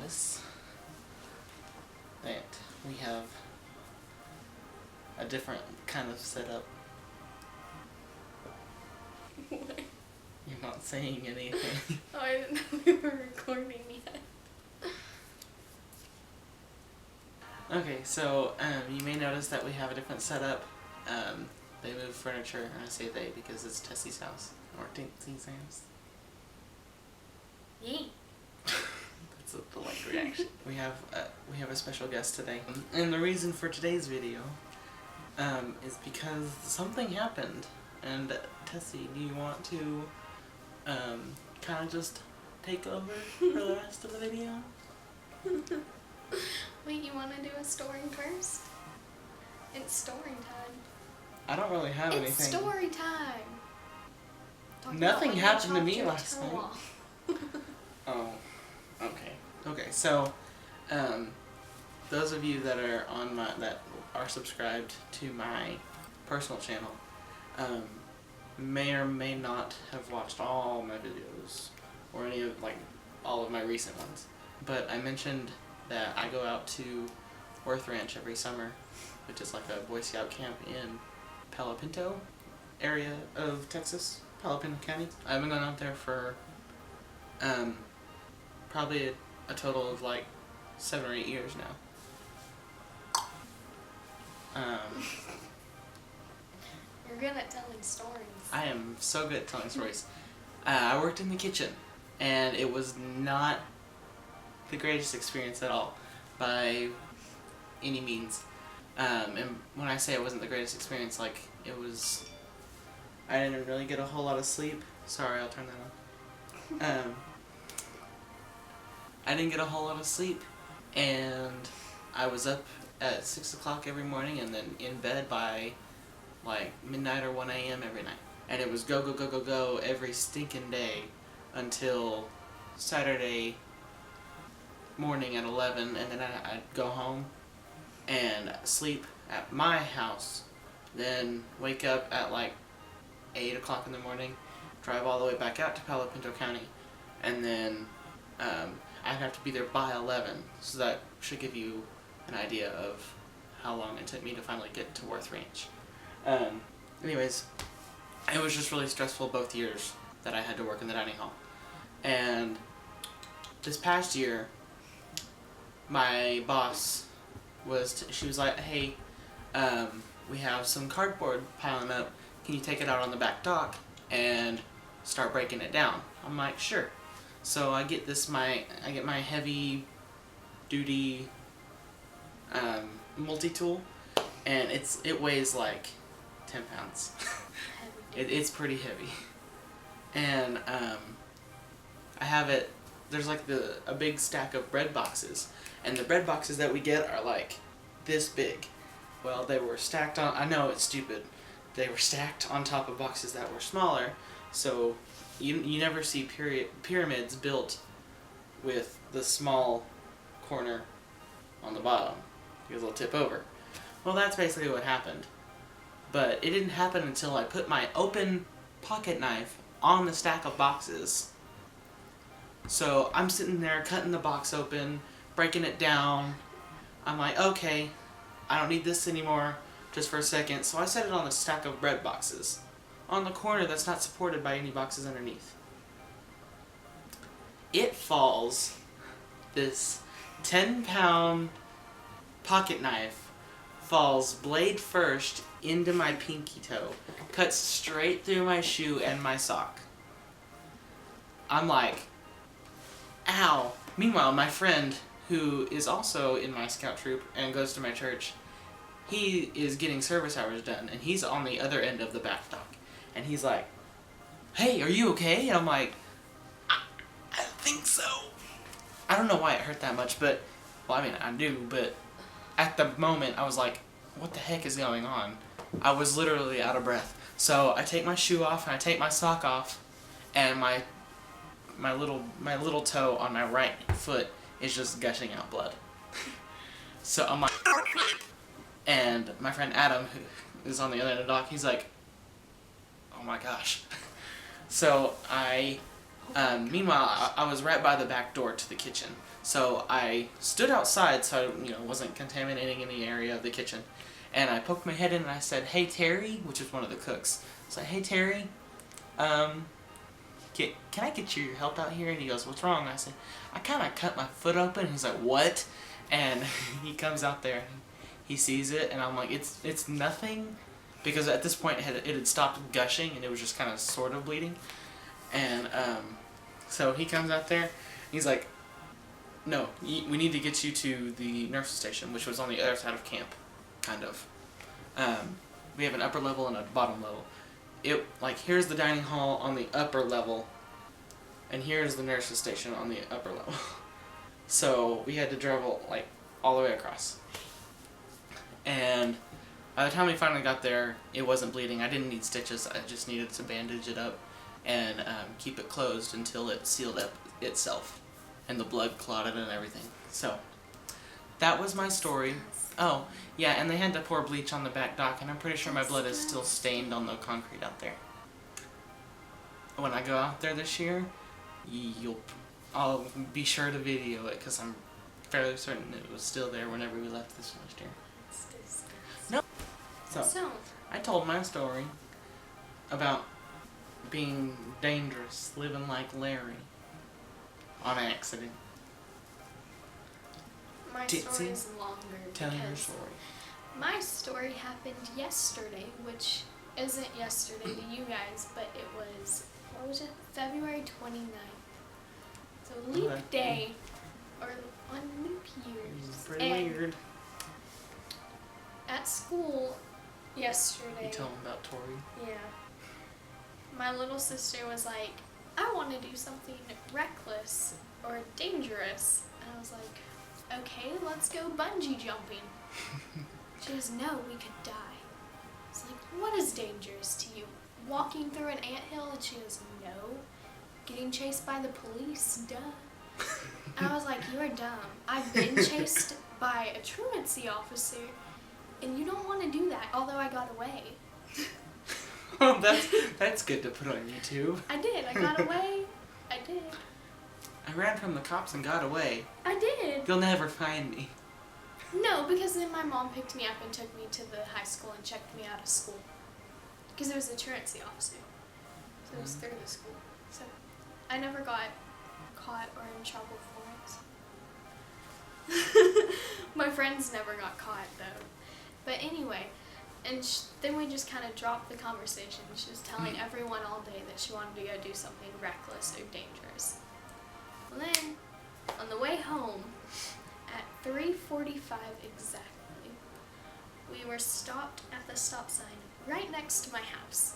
notice that we have a different kind of setup. What? You're not saying anything. Oh, I didn't know we were recording yet. Okay, so you may notice that we have a different setup. They moved furniture, and I say they because it's Tessy's house, or Titsy's house. Yee. That's a polite reaction. We have a special guest today, and the reason for today's video is because something happened. And Tessy, do you want to kind of just take over for the rest of the video? Wait, you want to do a story first? It's story time. I don't really have anything. It's story time. Nothing happened to me last night. Oh, okay. Okay, so those of you that are that are subscribed to my personal channel may or may not have watched all my videos or any of all of my recent ones. But I mentioned that I go out to Worth Ranch every summer, which is like a Boy Scout camp in Palo Pinto area of Texas, Palo Pinto County. I've been going out there for probably a total of 7 or 8 years now. You're good at telling stories. I am so good at telling stories. I worked in the kitchen, and it was not the greatest experience at all, by any means. And when I say it wasn't the greatest experience, I didn't really get a whole lot of sleep. Sorry, I'll turn that on. I didn't get a whole lot of sleep, and I was up at 6 o'clock every morning and then in bed by midnight or 1 a.m. every night. And it was go, go, go, go, go every stinking day until Saturday morning at 11, and then I'd go home and sleep at my house, then wake up at 8 o'clock in the morning, drive all the way back out to Palo Pinto County, and then I'd have to be there by 11, so that should give you an idea of how long it took me to finally get to Worth Ranch. Anyways, it was just really stressful both years that I had to work in the dining hall. And this past year, my boss she was like, hey, we have some cardboard piling up, can you take it out on the back dock and start breaking it down? I'm like, sure. So I get my heavy duty multi-tool, and it weighs 10 pounds. It's pretty heavy. And I have it, there's a big stack of bread boxes, and the bread boxes that we get are this big. Well, they were stacked on, I know it's stupid, they were stacked on top of boxes that were smaller, so you never see pyramids built with the small corner on the bottom, because they'll tip over. Well, that's basically what happened. But it didn't happen until I put my open pocket knife on the stack of boxes. So I'm sitting there cutting the box open, breaking it down. I'm like, okay, I don't need this anymore, just for a second. So I set it on the stack of bread boxes, on the corner that's not supported by any boxes underneath. It falls, this 10-pound pocket knife falls blade first into my pinky toe, cuts straight through my shoe and my sock. I'm like, ow. Meanwhile, my friend, who is also in my scout troop and goes to my church, he is getting service hours done, and he's on the other end of the back dock. And he's like, hey, are you okay? And I'm like, I think so. I don't know why it hurt that much, but, well, I mean, I do, but at the moment, I was like, what the heck is going on? I was literally out of breath. So I take my shoe off, and I take my sock off, and my little toe on my right foot is just gushing out blood. So I'm like, and my friend Adam, who is on the other end of the dock, he's like, oh my gosh. So I Meanwhile, I was right by the back door to the kitchen. So I stood outside so I wasn't contaminating any area of the kitchen. And I poked my head in and I said, "Hey Terry," which is one of the cooks. I said, "Hey Terry, can I get your help out here?" And he goes, "What's wrong?" I said, "I kind of cut my foot open." He's like, "What?" And he comes out there, he sees it, and I'm like, it's nothing. Because at this point it had stopped gushing and it was just kind of sort of bleeding. And so he comes out there, and he's like, "No, we need to get you to the nurse's station," which was on the other side of camp, kind of. We have an upper level and a bottom level. Here's the dining hall on the upper level, and here's the nurse's station on the upper level. So we had to travel all the way across. And by the time we finally got there, it wasn't bleeding. I didn't need stitches. I just needed to bandage it up and keep it closed until it sealed up itself and the blood clotted and everything. So that was my story. Oh, yeah, and they had to pour bleach on the back dock, and I'm pretty sure my blood is still stained on the concrete out there. When I go out there this year, I'll be sure to video it, because I'm fairly certain it was still there whenever we left this last year. No. So, I told my story about being dangerous, living like Larry, on accident. My Titsy, story is longer. Tell your because story. My story happened yesterday, which isn't yesterday to you guys, but it was, what was it? February 29th. So leap day, or on leap years. It's pretty weird. At school yesterday. You tell them about Tori. Yeah. My little sister was like, "I want to do something reckless or dangerous." And I was like, "Okay, let's go bungee jumping." She goes, "No, we could die." I was like, "What is dangerous to you? Walking through an anthill?" And she goes, "No. Getting chased by the police, duh." And I was like, "You're dumb. I've been chased by a truancy officer, and you don't want to do that," although I got away. Oh, that's good to put on YouTube. I did. I got away. I did. I ran from the cops and got away. I did. They'll never find me. No, because then my mom picked me up and took me to the high school and checked me out of school. Because it was a truancy officer. So it was through the school. So I never got caught or in trouble for it. My friends never got caught though. But anyway, and then we just kind of dropped the conversation. She was telling everyone all day that she wanted to go do something reckless or dangerous. Well then, on the way home, at 3:45 exactly, we were stopped at the stop sign right next to my house.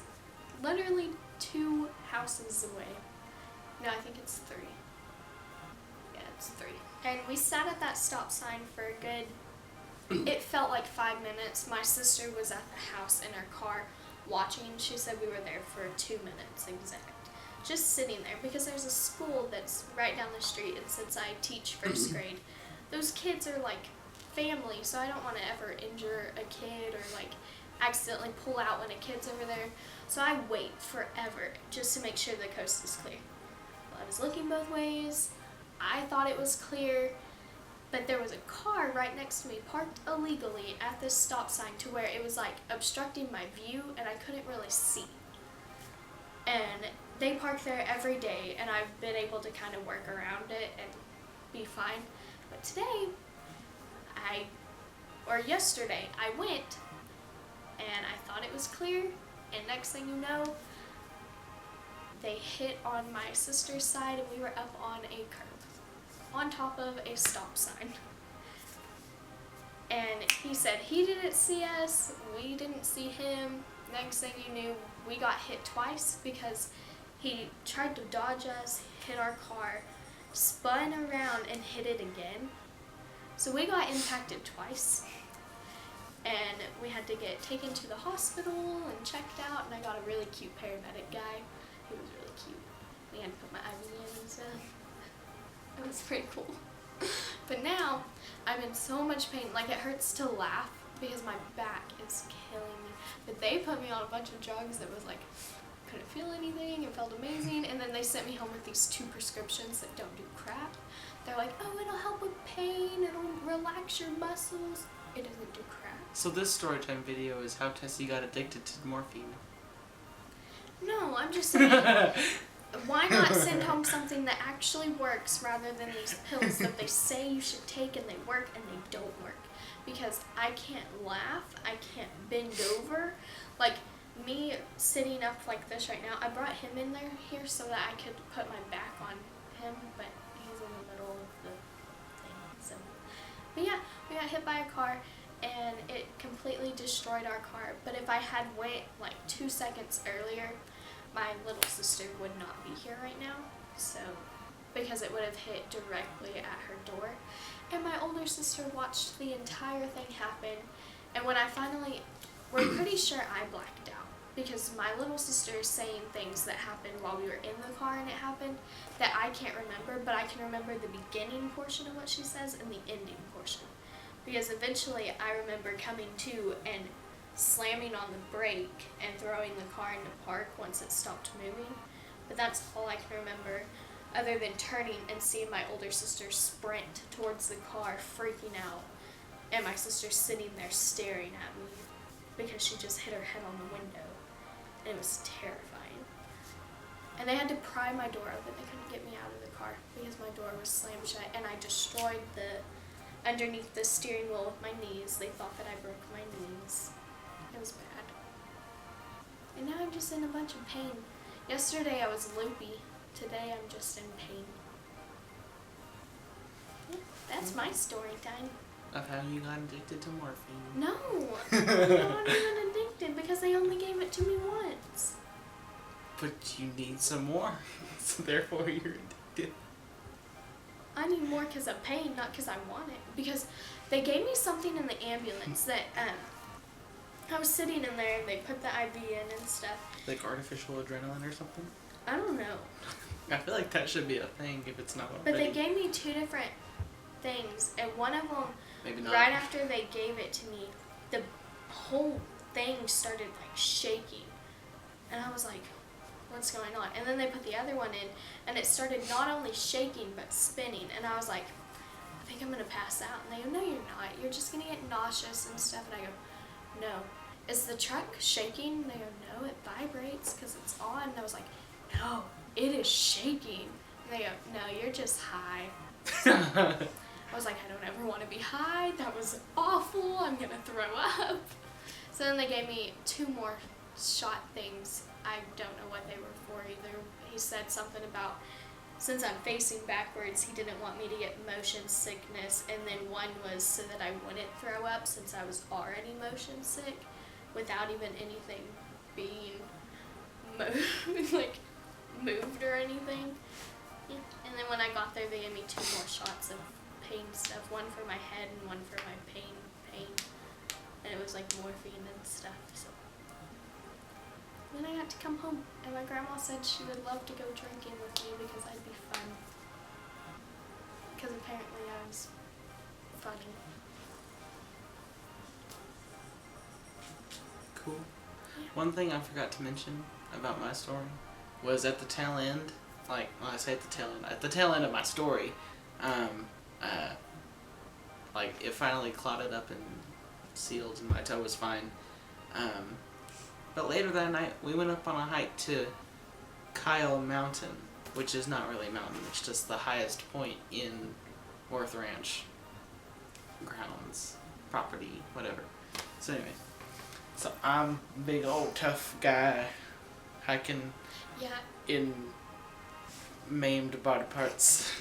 Literally 2 houses away. No, I think it's 3. Yeah, it's 3. And we sat at that stop sign for a good, it felt like 5 minutes. My sister was at the house in her car watching. She said we were there for 2 minutes exact. Just sitting there, because there's a school that's right down the street, and since I teach first grade, those kids are like family, so I don't want to ever injure a kid or like accidentally pull out when a kid's over there. So I wait forever just to make sure the coast is clear. Well, I was looking both ways. I thought it was clear, but there was a car right next to me parked illegally at this stop sign to where it was like obstructing my view and I couldn't really see. And they park there every day, and I've been able to kind of work around it and be fine. But today, yesterday, I went, and I thought it was clear, and next thing you know, they hit on my sister's side, and we were up on a curb, on top of a stop sign. And he said he didn't see us, we didn't see him. Next thing you knew, we got hit twice because he tried to dodge us, hit our car, spun around and hit it again. So we got impacted twice. And we had to get taken to the hospital and checked out, and I got a really cute paramedic guy. He was really cute. We had to put my IV in and stuff. It was pretty cool. But now, I'm in so much pain. Like, it hurts to laugh because my back is killing me. But they put me on a bunch of drugs that was like couldn't feel anything. It felt amazing. And then they sent me home with these 2 prescriptions that don't do crap. They're like, oh, it'll help with pain. It'll relax your muscles. It doesn't do crap. So this storytime video is how Tessy got addicted to morphine. No, I'm just saying, why not send home something that actually works rather than these pills that they say you should take and they work and they don't work? Because I can't laugh, I can't bend over. Like, me sitting up like this right now, I brought him in here so that I could put my back on him, but he's in the middle of the thing, so. But yeah, we got hit by a car and it completely destroyed our car. But if I had went like 2 seconds earlier, my little sister would not be here right now, so, because it would have hit directly at her door. And my older sister watched the entire thing happen, and when I finally, we're pretty sure I blacked out, because my little sister is saying things that happened while we were in the car and it happened that I can't remember, but I can remember the beginning portion of what she says and the ending portion. Because eventually I remember coming to and slamming on the brake and throwing the car into park once it stopped moving. But that's all I can remember, other than turning and seeing my older sister sprint towards the car, freaking out, and my sister sitting there staring at me because she just hit her head on the window. And it was terrifying. And they had to pry my door open. They couldn't get me out of the car because my door was slammed shut, and I destroyed underneath the steering wheel with my knees. They thought that I broke my knees. It was bad. And now I'm just in a bunch of pain. Yesterday I was loopy. Today I'm just in pain. Yeah, that's my story time. Of how you got addicted to morphine. No, I'm not even addicted because they only gave it to me once. But you need some more, so therefore you're addicted. I need more because of pain, not because I want it. Because they gave me something in the ambulance that I was sitting in there and they put the IV in and stuff. Like artificial adrenaline or something? I don't know. I feel like that should be a thing if it's not already. But they gave me 2 different things, and one of them, maybe not. right after they gave it to me, the whole thing started like shaking. And I was like, what's going on? And then they put the other one in, and it started not only shaking, but spinning. And I was like, I think I'm going to pass out. And they go, no, you're not. You're just going to get nauseous and stuff. And I go, no. Is the truck shaking? And they go, no, it vibrates because it's on. And I was like, no, it is shaking. And they go, no, you're just high. I was like, I don't ever want to be high. That was awful. I'm going to throw up. So then they gave me 2 more shot things. I don't know what they were for either. He said something about, since I'm facing backwards, he didn't want me to get motion sickness, and then one was so that I wouldn't throw up since I was already motion sick without even anything being moved or anything. Yeah. And then when I got there, they gave me 2 more shots of pain stuff, one for my head and one for my pain. And it was like morphine and stuff, so. Then I got to come home, and my grandma said she would love to go drinking with me because I'd be fun. Because apparently I was funny. Cool. Yeah. One thing I forgot to mention about my story was at the tail end, like, well, I say at the tail end of my story, like, it finally clotted up and sealed and my toe was fine. But later that night, we went up on a hike to Kyle Mountain, which is not really a mountain, it's just the highest point in Worth Ranch grounds, property, whatever. So anyway, so I'm a big old tough guy hiking in maimed body parts.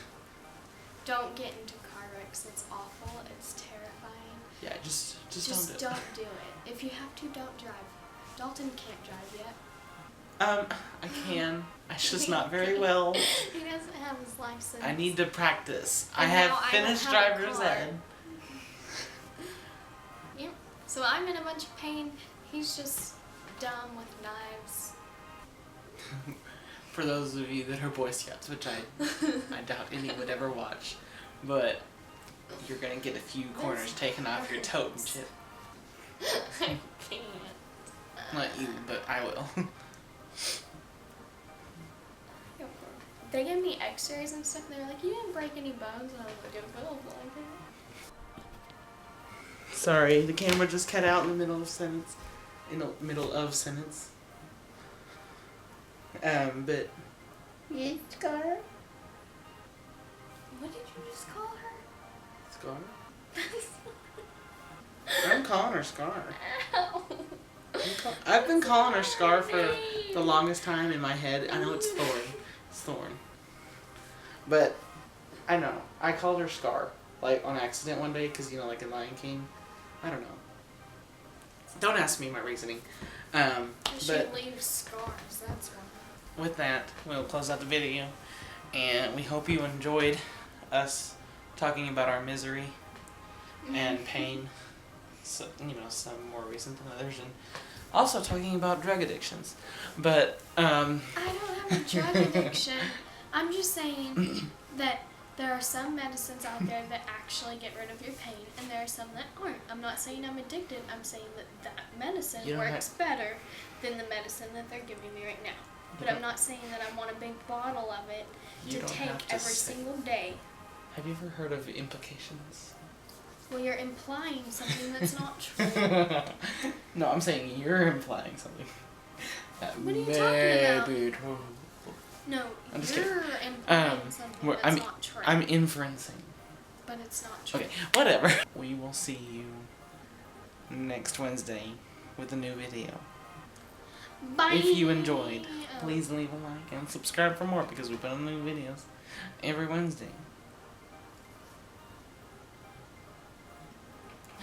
Don't get into car wrecks, it's awful, it's terrifying. Yeah, just Just don't do it. If you have to, don't drive. Dalton can't drive yet. I can. I'm just not very well. He doesn't have his license. I need to practice. And I have now I don't finished have a driver's car. ed. Yep. So I'm in a bunch of pain. He's just dumb with knives. For those of you that are Boy Scouts, which I doubt any would ever watch, but you're gonna get a few corners taken off your tote and shit. I can't. Not you, but I will. they gave me x-rays and stuff, and they were like, you didn't break any bones, and I was like, it feels like it. Sorry, the camera just cut out in the middle of sentence. But You Scar? What did you just call her? Scar? I'm calling her Scar. Ow. I've been calling her Scar for the longest time in my head. I know it's Thorn. It's Thorn. But I know. I called her Scar, like on accident one day, because, like in Lion King. I don't know. Don't ask me my reasoning. She But leaves scars, that's why. with that, we'll close out the video. And we hope you enjoyed us talking about our misery and pain. So, some more recent than others. And also talking about drug addictions. But, I don't have a drug addiction. I'm just saying that there are some medicines out there that actually get rid of your pain, and there are some that aren't. I'm not saying I'm addicted. I'm saying that medicine works better than the medicine that they're giving me right now. But I'm not saying that I want a big bottle of it to take every single day. Have you ever heard of implications? Well, you're implying something that's not true. No, I'm saying you're implying something. What are you talking about? No, I'm just you're implying something that's not true. I'm inferencing. But it's not true. Okay, whatever. We will see you next Wednesday with a new video. Bye. If you enjoyed, please leave a like and subscribe for more because we put on new videos every Wednesday.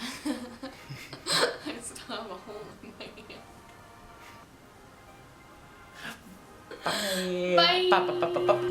I still have a hole in my hand. Bye. Bye. Bye.